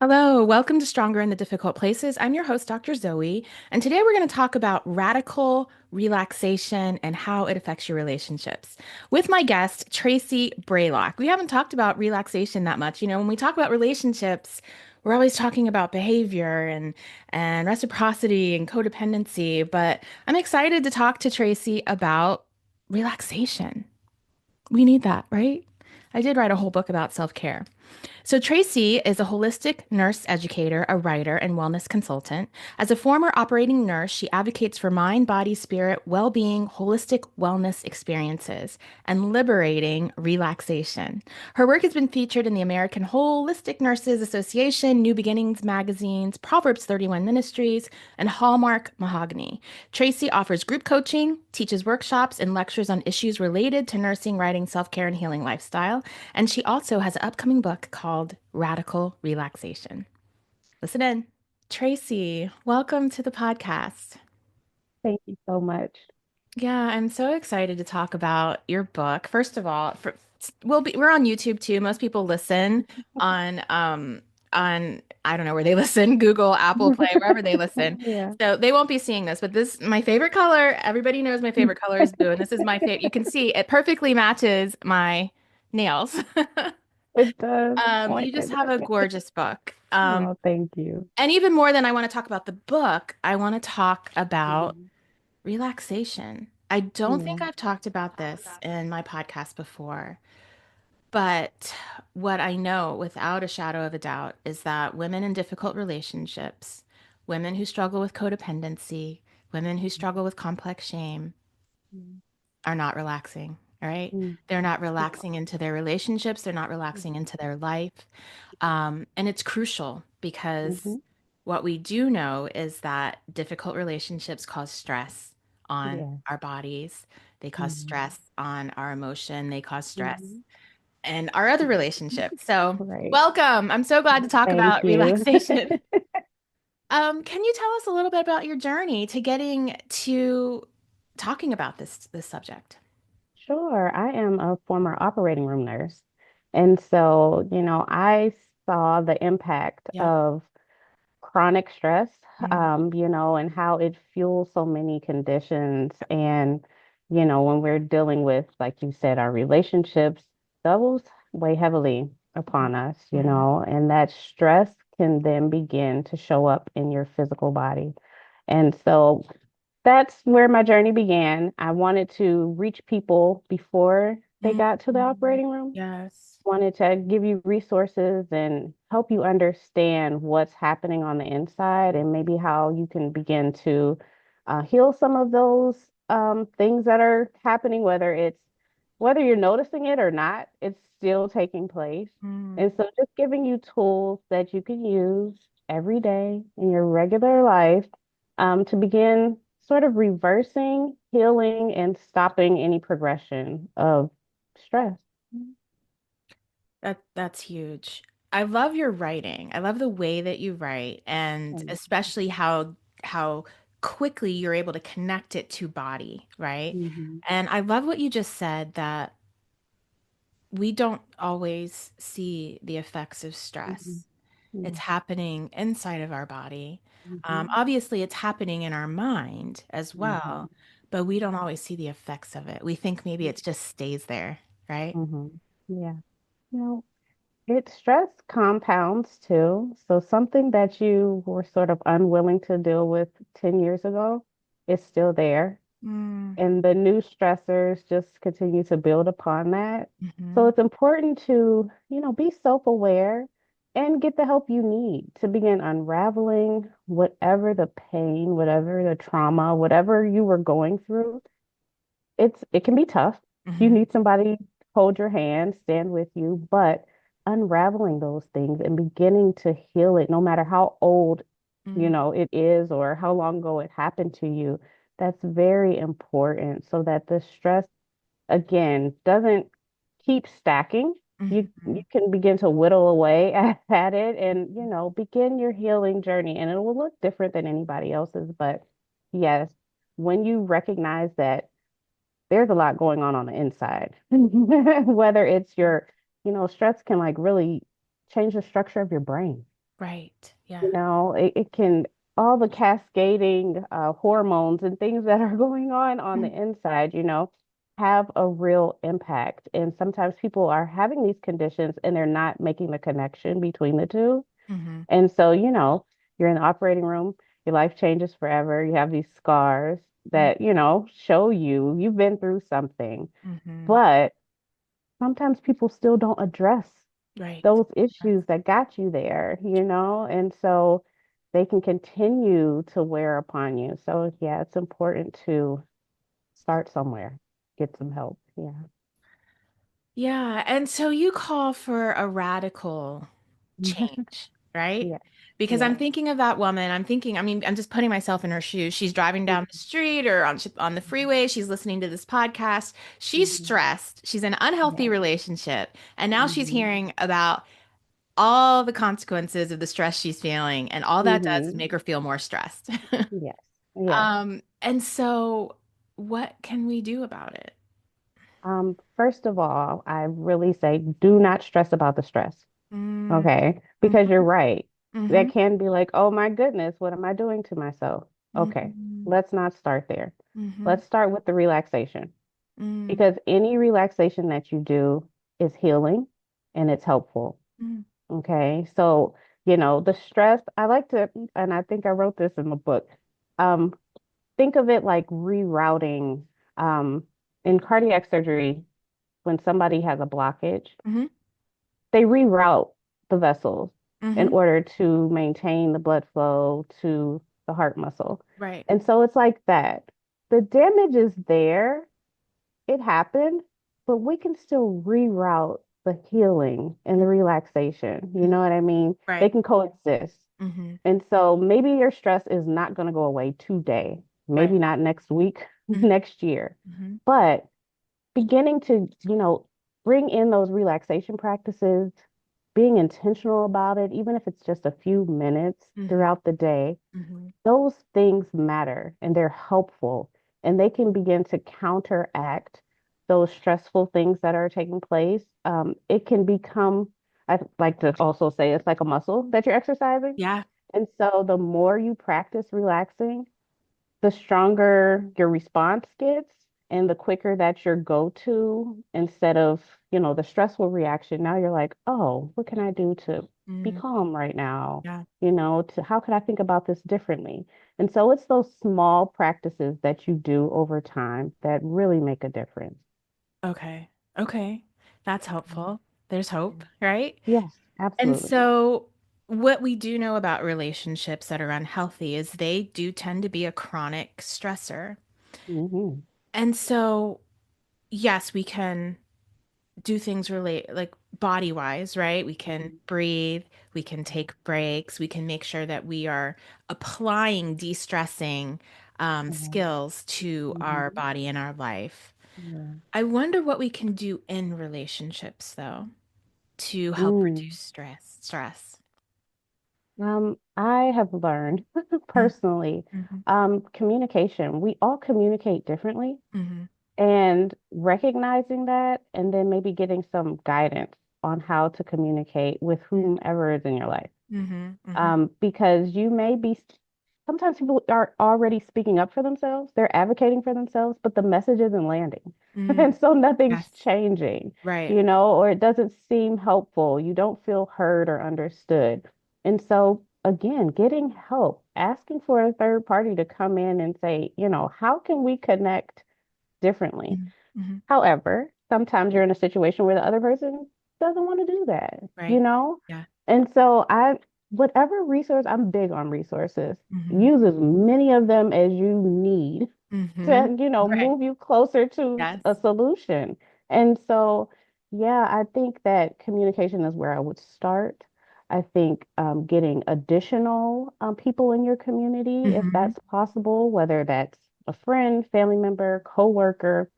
Hello, welcome to Stronger in the Difficult Places. I'm your host, Dr. Zoe, and today we're going to talk about radical relaxation and how it affects your relationships with my guest, Tracie Braylock. We haven't talked about relaxation that much. When we talk about relationships, we're always talking about behavior and reciprocity and codependency, but I'm excited to talk to Tracie about relaxation. We need that, right? I did write a whole book about self-care. So, Tracie is a holistic nurse educator, a writer, and wellness consultant. As a former operating nurse, she advocates for mind, body, spirit, well being, holistic wellness experiences, and liberating relaxation. Her work has been featured in the American Holistic Nurses Association, New Beginnings magazines, Proverbs 31 Ministries, and Hallmark Mahogany. Tracie offers group coaching, teaches workshops, and lectures on issues related to nursing, writing, self care, and healing lifestyle. And she also has an upcoming book called Radical Relaxation. Listen in. Tracie, welcome to the podcast. Thank you so much. Yeah, I'm so excited to talk about your book. First of all, we're on YouTube too. Most people listen on I don't know where they listen, Google, Apple Play, wherever they listen. Yeah. So they won't be seeing this, but this my favorite color. Everybody knows my favorite color is blue, and this is my favorite. You can see it perfectly matches my nails. It does. Oh my You just have a goodness. gorgeous book. Oh, thank you. And even more than I want to talk about the book, I want to talk about Mhm. relaxation. I don't Yeah. think I've talked about this in my podcast before, but what I know without a shadow of a doubt is that women in difficult relationships, women who struggle with codependency, women who struggle with complex shame are not relaxing, all right? Mm-hmm. They're not relaxing into their relationships, they're not relaxing into their life. And it's crucial because Mm-hmm. what we do know is that difficult relationships cause stress on Yeah. our bodies. They cause Mm-hmm. stress on our emotion. They cause stress Mm-hmm. and our other relationships. So, Right. welcome. I'm so glad to talk Thank about you. relaxation. Can you tell us a little bit about your journey to getting to talking about this subject? Sure. I am a former operating room nurse. And so, I saw the impact Yep. of chronic stress, Mm, and how it fuels so many conditions. And, when we're dealing with, like you said, our relationships, those weigh heavily upon us, mhm. and that stress can then begin to show up in your physical body. And so that's where my journey began. I wanted to reach people before they Mm, got to the operating room, yes. wanted to give you resources and help you understand what's happening on the inside and maybe how you can begin to heal some of those things that are happening, whether you're noticing it or not, it's still taking place. Mm. And so just giving you tools that you can use every day in your regular life to begin sort of reversing, healing, and stopping any progression of stress. That's huge. I love your writing. I love the way that you write and especially how quickly you're able to connect it to body, right? Mm-hmm. And I love what you just said that we don't always see the effects of Mm-hmm. stress. Yeah. It's happening inside of our body. Mm-hmm. Obviously, it's happening in our mind as Mm-hmm. well, but we don't always see the effects of it. We think maybe it just stays there, right? Mm-hmm. Yeah. It stress compounds too. So something that you were sort of unwilling to deal with 10 years ago is still there. Mm, And the new stressors just continue to build upon that. So mhm. it's important to, be self-aware and get the help you need to begin unraveling whatever the pain, whatever the trauma, whatever you were going through. It can be tough. You Mhm. need somebody to hold your hand, stand with you, but unraveling those things and beginning to heal it, no matter how old, Mm, it is or how long ago it happened to you, that's very important so that the stress again doesn't keep stacking. You mhm. can begin to whittle away at it and, begin your healing journey and it will look different than anybody else's, but yes, when you recognize that there's a lot going on the inside. Whether it's stress can like really change the structure of your brain. Right. Yeah. You know, it can, all the cascading hormones and things that are going on the inside, have a real impact. And sometimes people are having these conditions and they're not making the connection between the two. Mm-hmm. And so, you're in the operating room, your life changes forever. You have these scars that, show you've been through something. Mm-hmm. But sometimes people still don't address Right. those issues that got you there, and so they can continue to wear upon you. So, yeah, it's important to start somewhere, get some help. Yeah. Yeah. And so you call for a radical change, right? Yeah. Because I'm Yeah. thinking of that woman. I mean, I'm just putting myself in her shoes. She's driving down the street or on the freeway. She's listening to this podcast. She's Mhm. stressed. She's in an unhealthy Yeah. relationship. And now she's Hmm. hearing about all the consequences of the stress she's feeling. And all that does is Hmm. make her feel more stressed. Yes. Yes. And so what can we do about it? First of all, I really say do not stress about the stress. Mm, Okay. Because mhm, you're right. That mhm, can be like, oh my goodness, what am I doing to myself? Okay. mhm, Let's not start there. mhm, Let's start with the relaxation mm, because any relaxation that you do is healing and it's helpful. mm, Okay. So, the stress, I like to, and I think I wrote this in the book. Um, think of it like rerouting. Um, in cardiac surgery, when somebody has a blockage, mhm, they reroute the vessels in mhm. order to maintain the blood flow to the heart muscle. Right. And so it's like that. The damage is there, it happened, but we can still reroute the healing and the relaxation. You Mhm. know what I mean? They Right. can coexist. Mhm. And so maybe your stress is not going to go away today, Right. maybe not next week, Mhm. next year, Mhm. but beginning to, bring in those relaxation practices, being intentional about it, even if it's just a few minutes Mhm. throughout the day, Mhm. those things matter and they're helpful and they can begin to counteract those stressful things that are taking place. It can become, I like to also say it's like a muscle that you're exercising. Yeah. And so the more you practice relaxing, the stronger your response gets and the quicker that your go-to instead of, the stressful reaction. Now you're like, oh, what can I do to be Mm. calm right now? Yeah. To how can I think about this differently? And so it's those small practices that you do over time that really make a difference. Okay. Okay. That's Mhm. helpful. There's hope, right? Yes, And absolutely. so what we do know about relationships that are unhealthy is they do tend to be a chronic stressor. Hmm. And so, yes, we can do things relate like body wise, right? We can breathe, we can take breaks, we can make sure that we are applying de-stressing skills to our Hmm. body and our life. Yeah. I wonder what we can do in relationships though to help reduce Mm. stress. I have learned personally, Mm-hmm. communication. We all communicate differently, Hmm. and recognizing that, and then maybe getting some guidance on how to communicate with whomever is in your life. Hmm. Hmm. Because you may be, sometimes people are already speaking up for themselves, they're advocating for themselves, but the message isn't landing. Mm. And so nothing's Yes. changing, Right. or it doesn't seem helpful. You don't feel heard or understood. And so, again, getting help, asking for a third party to come in and say, how can we connect differently? Mm-hmm. However, sometimes you're in a situation where the other person doesn't want to do that, you Right. know? Yeah. And so whatever resource, I'm big on resources. Hmm. Use as many of them as you need Hmm. to, Right. move you closer to Yes. a solution. And so, yeah, I think that communication is where I would start. I think getting additional people in your community, if Hmm. that's possible, whether that's a friend, family member, coworker,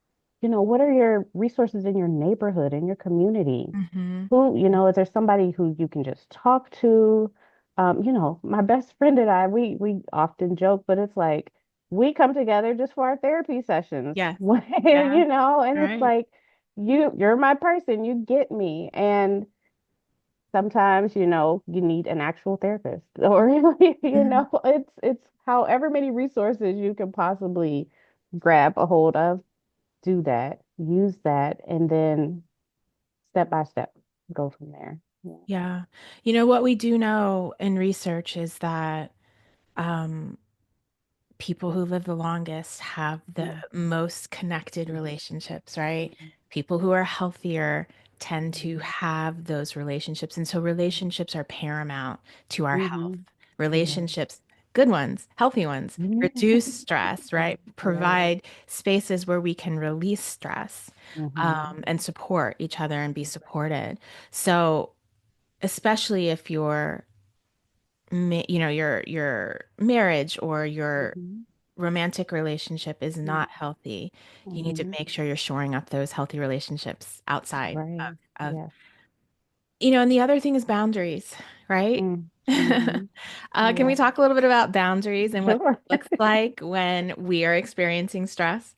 what are your resources in your neighborhood, in your community? Hmm. Who, is there somebody who you can just talk to? My best friend and I, we often joke, but it's like we come together just for our therapy sessions, Yes. where, Yeah. and it's Right. like you're my person, you get me. And sometimes, you need an actual therapist or, Mhm. it's however many resources you can possibly grab a hold of, do that, use that, and then step by step, go from there. Yeah. Yeah. You know, what we do know in research is that um, people who live the longest have the Mhm. most connected Mhm. relationships, right? Mhm. People who are healthier tend to Mhm. have those relationships. And so relationships are paramount to our health. Mhm. Yeah. Relationships, good ones, healthy ones, reduce stress, right? Right. Provide spaces where we can release stress, Mhm. and support each other and be supported. So, especially if your marriage or your Mhm. romantic relationship is Mhm. not healthy, you need to Mhm. make sure you're shoring up those healthy relationships outside Right. of, Yes. and the other thing is boundaries, right? Mm. Mhm. Can we Yeah. talk a little bit about boundaries and what Sure. that looks like when we are experiencing stress?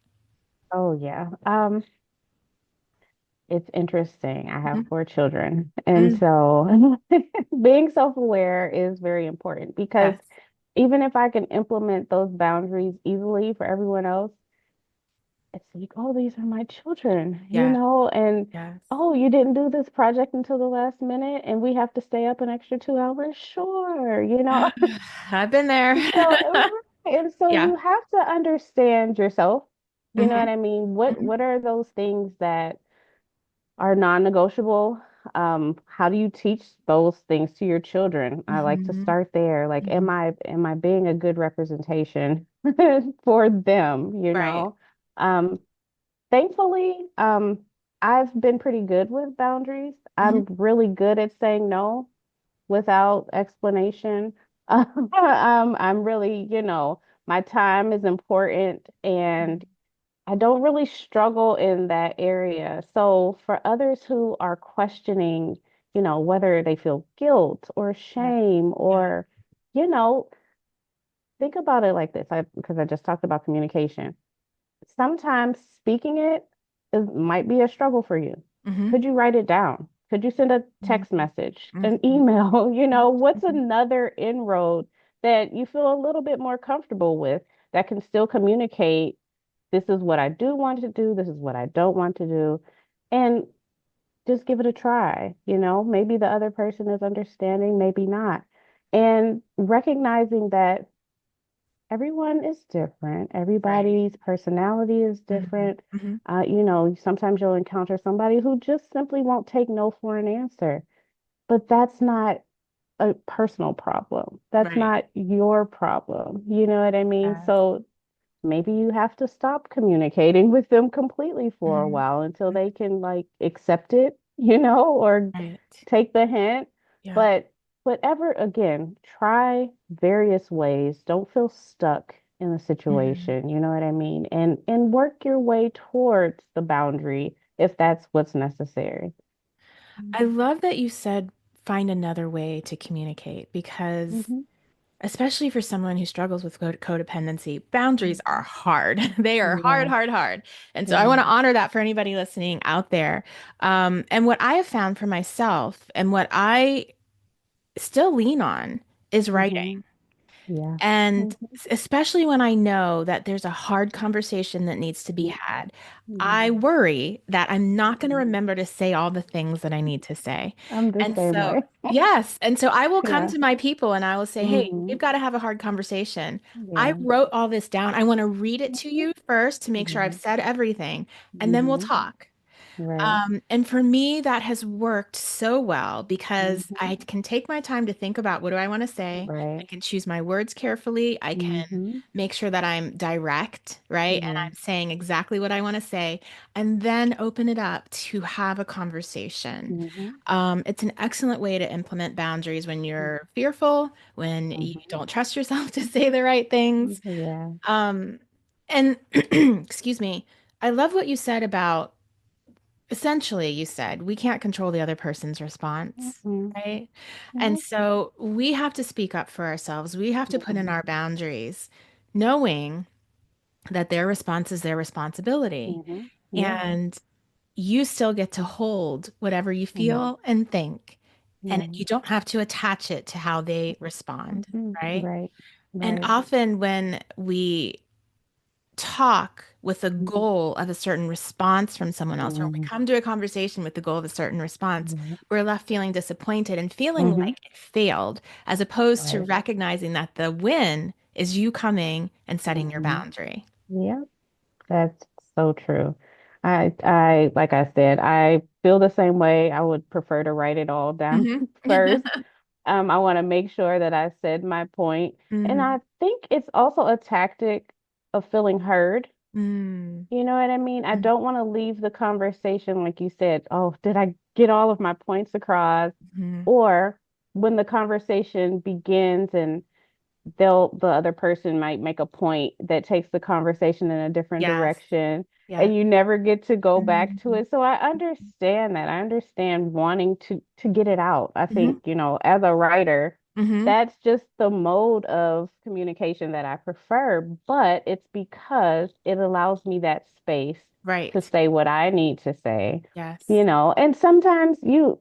Oh yeah. It's interesting. I have Mhm. 4 children, and Mm, so being self-aware is very important because yes. even if I can implement those boundaries easily for everyone else, it's like, oh, these are my children, Yeah. and Yes. oh, you didn't do this project until the last minute, and we have to stay up an extra 2 hours. Sure. I've been there. And so Yeah. you have to understand yourself. You know Hmm. what I mean? What Hmm. what are those things that are non-negotiable? How do you teach those things to your children? I like to Hmm. start there. Like, Hmm. am I being a good representation for them, Right. Thankfully, I've been pretty good with boundaries. Hmm. I'm really good at saying no without explanation. I'm really, my time is important and I don't really struggle in that area. So for others who are questioning, whether they feel guilt or Yeah. shame Yeah. or, you know, think about it like this, because I just talked about communication. Sometimes speaking it might be a struggle for you. Hmm. Could you write it down? Could you send a text Hmm. message, an Hmm. email? What's Hmm. another inroad that you feel a little bit more comfortable with that can still communicate, this is what I do want to do, this is what I don't want to do, and just give it a try. Maybe the other person is understanding, maybe not. And recognizing that everyone is different. Right. Everybody's personality is Hmm. different. Hmm. Sometimes you'll encounter somebody who just simply won't take no for an answer. But that's not a personal problem. That's Right. not your problem. You know what I mean? Yes. So maybe you have to stop communicating with them completely for a Hmm. while until they can like accept it, or Right. take the hint. Yeah. But whatever, again, try various ways. Don't feel stuck in the Hmm. situation, you know what I mean? And work your way towards the boundary if that's what's necessary. I love that you said find another way to communicate because, Mm-hmm. especially for someone who struggles with codependency, boundaries are Hmm. hard. They are hard, Yeah, hard, hard. And so I yeah. want to honor that for anybody listening out there. And what I have found for myself and what I still lean on is writing. Hmm. Yeah. And Hmm. especially when I know that there's a hard conversation that needs to be had, I Hmm. worry that I'm not going to Hmm. remember to say all the things that I need to say. I'm the And same so, way. yes. And so I will come Yeah. to my people and I will say, hey, Hmm. we've got to have a hard conversation. I Yeah. wrote all this down. I want to read it to you first to make sure I've Hmm. said everything, and then we'll Hmm. talk. Right. And for me, that has worked so well because Hmm. I can take my time to think about what do I want to say. I Right. can choose my words carefully. I can Hmm. make sure that I'm direct, right? And Yeah. I'm saying exactly what I want to say, and then open it up to have a conversation. Hmm. It's an excellent way to implement boundaries when you're fearful, when you Hmm. don't trust yourself to say the right things. Yeah. Um, and excuse me, I love what you said about essentially, you said we can't control the other person's response, Hmm. right? And Yeah. so we have to speak up for ourselves. We have to put in Hmm. our boundaries, knowing that their response is their responsibility. Hmm. Yeah. And you still get to hold whatever you Hmm. feel and think. and Yeah. you don't have to attach it to how they respond, right? Right. And Right. often when we talk with a Mhm. goal of a certain response from someone else, or we Mhm. come to a conversation with the goal of a certain response, Right. we're left feeling disappointed and feeling Mhm. like it failed, as opposed to Right. recognizing that the win is you coming and setting your Mhm. boundary. Yeah, that's so true. Like I said, I feel the same way. I would prefer to write it all down Hmm. first. I want to make sure that I said my point. And Mm, I think it's also a tactic of feeling heard. mm, You know what I mean? I mm, don't want to leave the conversation like you said, oh, did I get all of my points across? mm. Or when the conversation begins and the other person might make a point that takes the conversation in a different Yes, direction yes. and you never get to go back to Mhm. it. So I understand that. I understand wanting to get it out. I Hmm. think, as a writer, Hmm. that's just the mode of communication that I prefer, but it's because it allows me that space to Right. say what I need to say, Yes. and sometimes you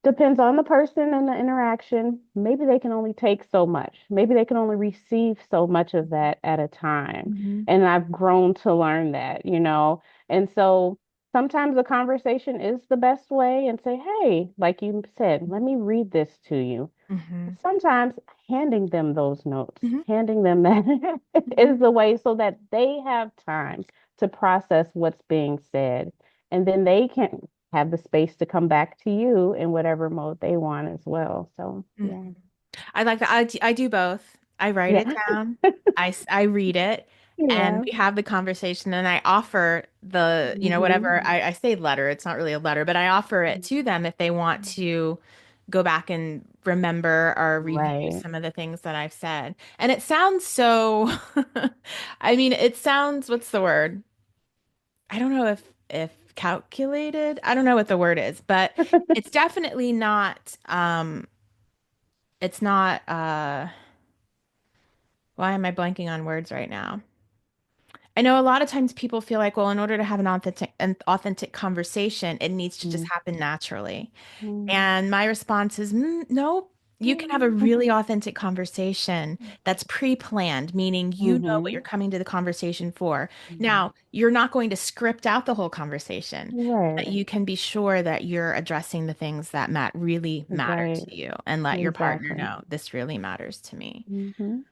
depends on the person and the interaction. Maybe they can only take so much. Maybe they can only receive so much of that at a time. Hmm. And I've grown to learn that. And so sometimes a conversation is the best way and say, hey, like you said, let me read this to you. Hmm. Sometimes handing them those notes, Hmm. handing them that Hmm. is the way so that they have time to process what's being said. And then they can have the space to come back to you in whatever mode they want as well. So, Hmm. yeah. I like that. I do both. I write it Yeah. down. I read it, and Yeah. we have the conversation. And I offer Hmm. whatever I say letter. It's not really a letter, but I offer it to them if they want to go back and remember or review Right. some of the things that I've said. And it sounds so, I mean, it sounds, what's the word? I don't know if calculated. I don't know what the word is, but it's definitely not. It's not. Why am I blanking on words right now? I know a lot of times people feel like, well, in order to have an authentic conversation, it needs to just happen naturally. And my response is, no, you can have a really authentic conversation that's pre-planned, meaning you know what you're Hmm. coming to the conversation for. Hmm. Now, you're not going to script out the whole conversation, but Right. you can be sure that you're addressing the things that really matter Right. to you and let your partner Exactly. know this really matters to me. Hmm.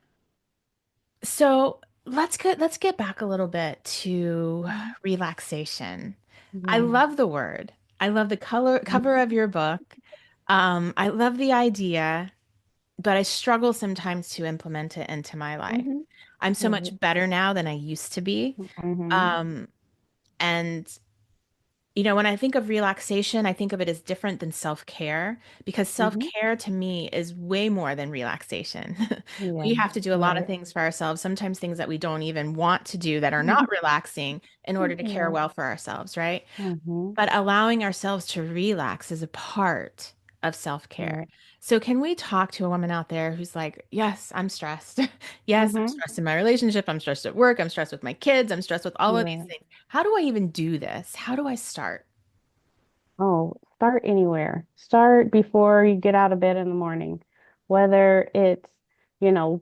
So let's get back a little bit to relaxation. I Yeah. love the word. I love the cover of your book. I love the idea, but I struggle sometimes to implement it into my life. Hmm. I'm so much better now than I used to be. Hmm. Um, and when I think of relaxation, I think of it as different than self-care because Hmm. self-care to me is way more than relaxation. Yeah. We have to do a lot of Right. things for ourselves, sometimes things that we don't even want to do that are not relaxing in order to care Yeah. well for ourselves, right? Hmm. But allowing ourselves to relax is a part of self-care. Right. So can we talk to a woman out there who's like, yes, I'm stressed. Yes, I'm Hmm. stressed in my relationship. I'm stressed at work. I'm stressed with my kids. I'm stressed with all of these Right. things. How do I even do this? How do I start? Oh, start anywhere. Start before you get out of bed in the morning. Whether it's,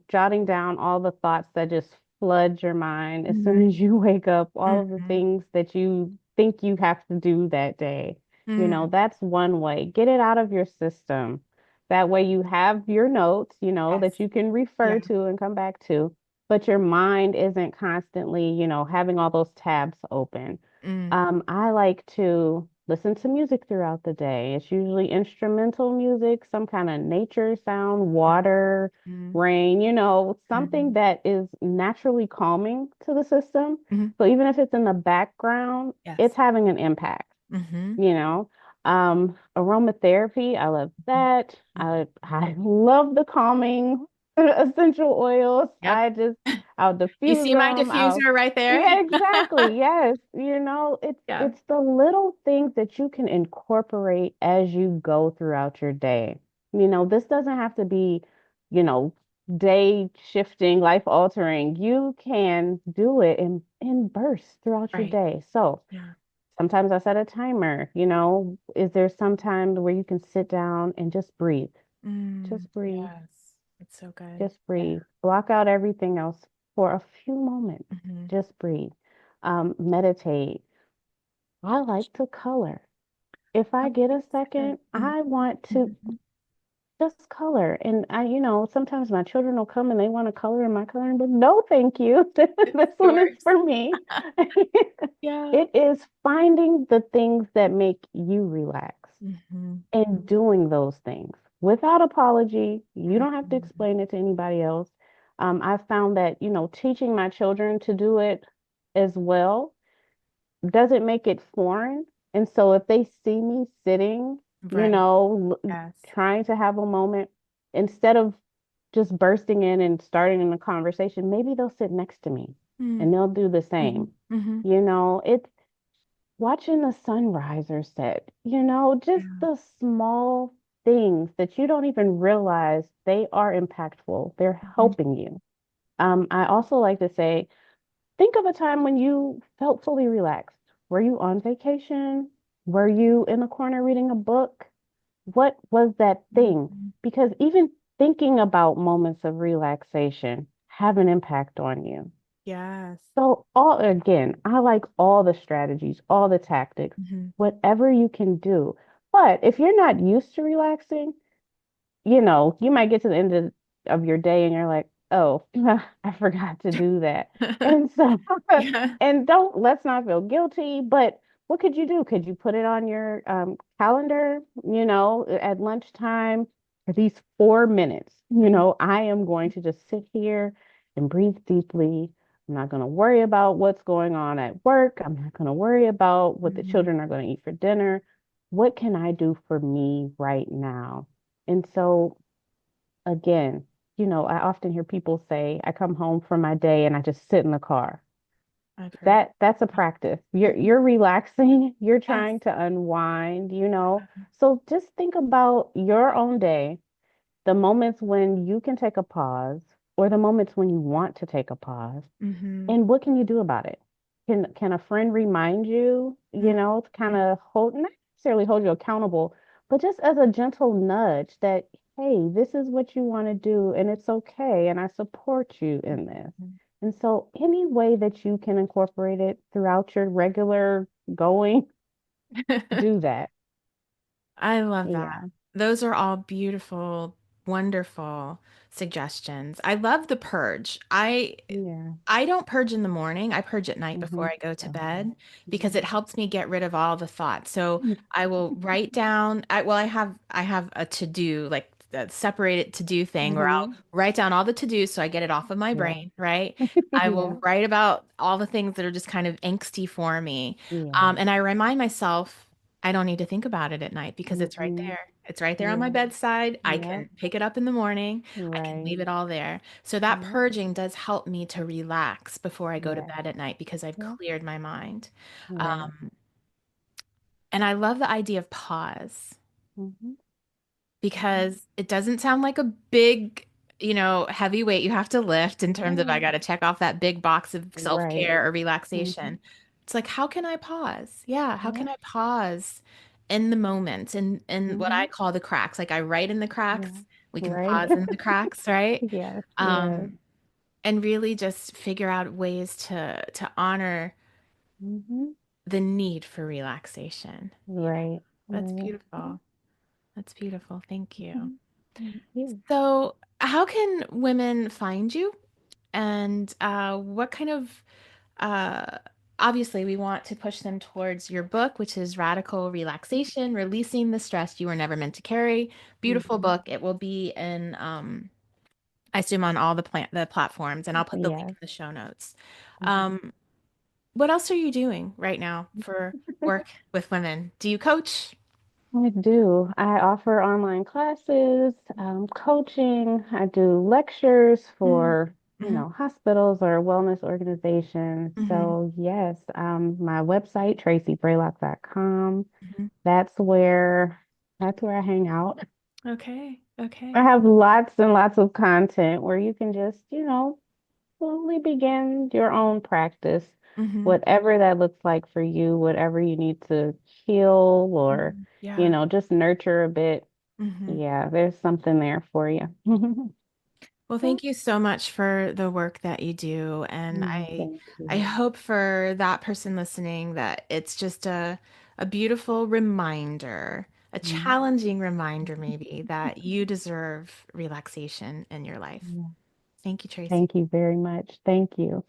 jotting down all the thoughts that just flood your mind as soon Mhm. as you wake up, all of the Mhm. things that you think you have to do that day. Mm. That's one way. Get it out of your system. That way you have your notes, that Yes. you can refer Yeah. to and come back to, but your mind isn't constantly, having all those tabs open. Mm. I like to listen to music throughout the day. It's usually instrumental music, some kind of nature sound, water, Mm. rain, something Mhm. that is naturally calming to the system. Mhm. So even if it's in the background, it's Yes. having an impact, Mhm. you know. Aromatherapy, I love that. I love the calming essential oils. Yep. I'll You diffuse see my them. I'll diffuser right there? Yeah, exactly. Yes. It's Yeah. it's the little things that you can incorporate as you go throughout your day. This doesn't have to be, you know, day shifting, life altering. You can do it in bursts throughout your Right. day. So Yeah. Sometimes I set a timer, is there some time where you can sit down and just breathe? Mm, Just breathe. yes. It's so good. Just breathe. Block out everything else for a few moments. Hmm. Just breathe. Meditate. I like to color. If I get a second, I want to Mhm. just color. And sometimes my children will come and they want to color in my coloring book. No, thank you. It's This one is yours. for me. Yeah. It is finding the things that make you relax Hmm. and doing those things without apology. You don't have to Hmm. explain it to anybody else. I've found that, teaching my children to do it as well doesn't make it foreign. And so if they see me sitting, Right. Yes. trying to have a moment, instead of just bursting in and starting in a conversation, maybe they'll sit next to me Mm-hmm. and they'll do the same. Hmm. It's watching the sunrise or set, just Yeah. the small things that you don't even realize they are impactful. They're Hmm. helping you. I also like to say, think of a time when you felt fully relaxed. Were you on vacation? Were you in a corner reading a book? What was that thing? Hmm. Because even thinking about moments of relaxation have an impact on you. Yes. So all again, I like all the strategies, all the tactics, Hmm. whatever you can do. But if you're not used to relaxing, you might get to the end of your day and you're like, oh, I forgot to do that. And so, Yeah. and let's not feel guilty, but what could you do? Could you put it on your calendar, at lunchtime for these 4 minutes? I am going to just sit here and breathe deeply. I'm not going to worry about what's going on at work. I'm not going to worry about what the Hmm. children are going to eat for dinner. What can I do for me right now? And so, again, I often hear people say, I come home from my day and I just sit in the car. I've heard. That's a practice. You're Mhm. you're relaxing, you're Yes. trying to unwind. So just think about your own day, the moments when you can take a pause or the moments when you want to take a pause. Hmm. And what can you do about it? Can a friend remind you, to kind of not necessarily hold you accountable, but just as a gentle nudge that, hey, this is what you want to do and it's okay and I support you in this. And so any way that you can incorporate it throughout your regular going, do that. I love that. Yeah. Those are all beautiful, wonderful suggestions. I love the purge. Yeah. I don't purge in the morning. I purge at night before Mm-hmm. I go to Okay. bed because it helps me get rid of all the thoughts. So I will write down, I have a to-do, like a separated to-do thing where I'll Mm-hmm. write down all the to-dos so I get it off of my Yeah. brain, right? I will Yeah. write about all the things that are just kind of angsty for me. Yeah. And I remind myself I don't need to think about it at night because it's right Mm-mm. there. It's right there on my Yeah. bedside. I Yep. can pick it up in the morning. I can Right. leave it all there. So that Yep. purging does help me to relax before I go to Yeah. bed at night because I've Yep. cleared my mind. Right. Um, and I love the idea of pause Mm-hmm. because it doesn't sound like a big, heavy weight you have to lift in terms of I No. got to check off that big box of Right. self-care or Mm-hmm. relaxation. It's like, how can I pause? Yeah, how can Yep. I pause in the moment in what Mm-hmm. I call the cracks? Like I write in the cracks. Yeah. We can Right. pause in the cracks, right? Yes. Yes. Um, and really just figure out ways to honor Mm-hmm. the need for relaxation. Yeah, Right. that's Right. beautiful. That's beautiful. Thank you. Mhm. Thank you. So, how can women find you? And what kind of, uh, obviously, we want to push them towards your book, which is Radical Relaxation, Releasing the Stress You Were Never Meant to Carry. Beautiful Mm-hmm. book. It will be in, I assume, on all the platforms, and I'll put the link Yes. in the show notes. Mm-hmm. What else are you doing right now for work with women? Do you coach? I do. I offer online classes, coaching. I do lectures Mm-hmm. for, hospitals or wellness organizations. Mm-hmm. So yes, my website, traciebraylock.com. Hmm. That's where that's where I hang out. Okay. I Okay. have lots and lots of content where you can just, slowly begin your own practice. Hmm. whatever that looks like for you, whatever you need to heal or, Yeah. just nurture a bit. Hmm. Yeah, there's something there for you. Well, thank you so much for the work that you do. And Thank I you. hope for that person listening that it's just a beautiful reminder, a Mhm. challenging reminder maybe that you deserve relaxation in your life. Yeah. Thank you, Tracy. Thank you very much. Thank you.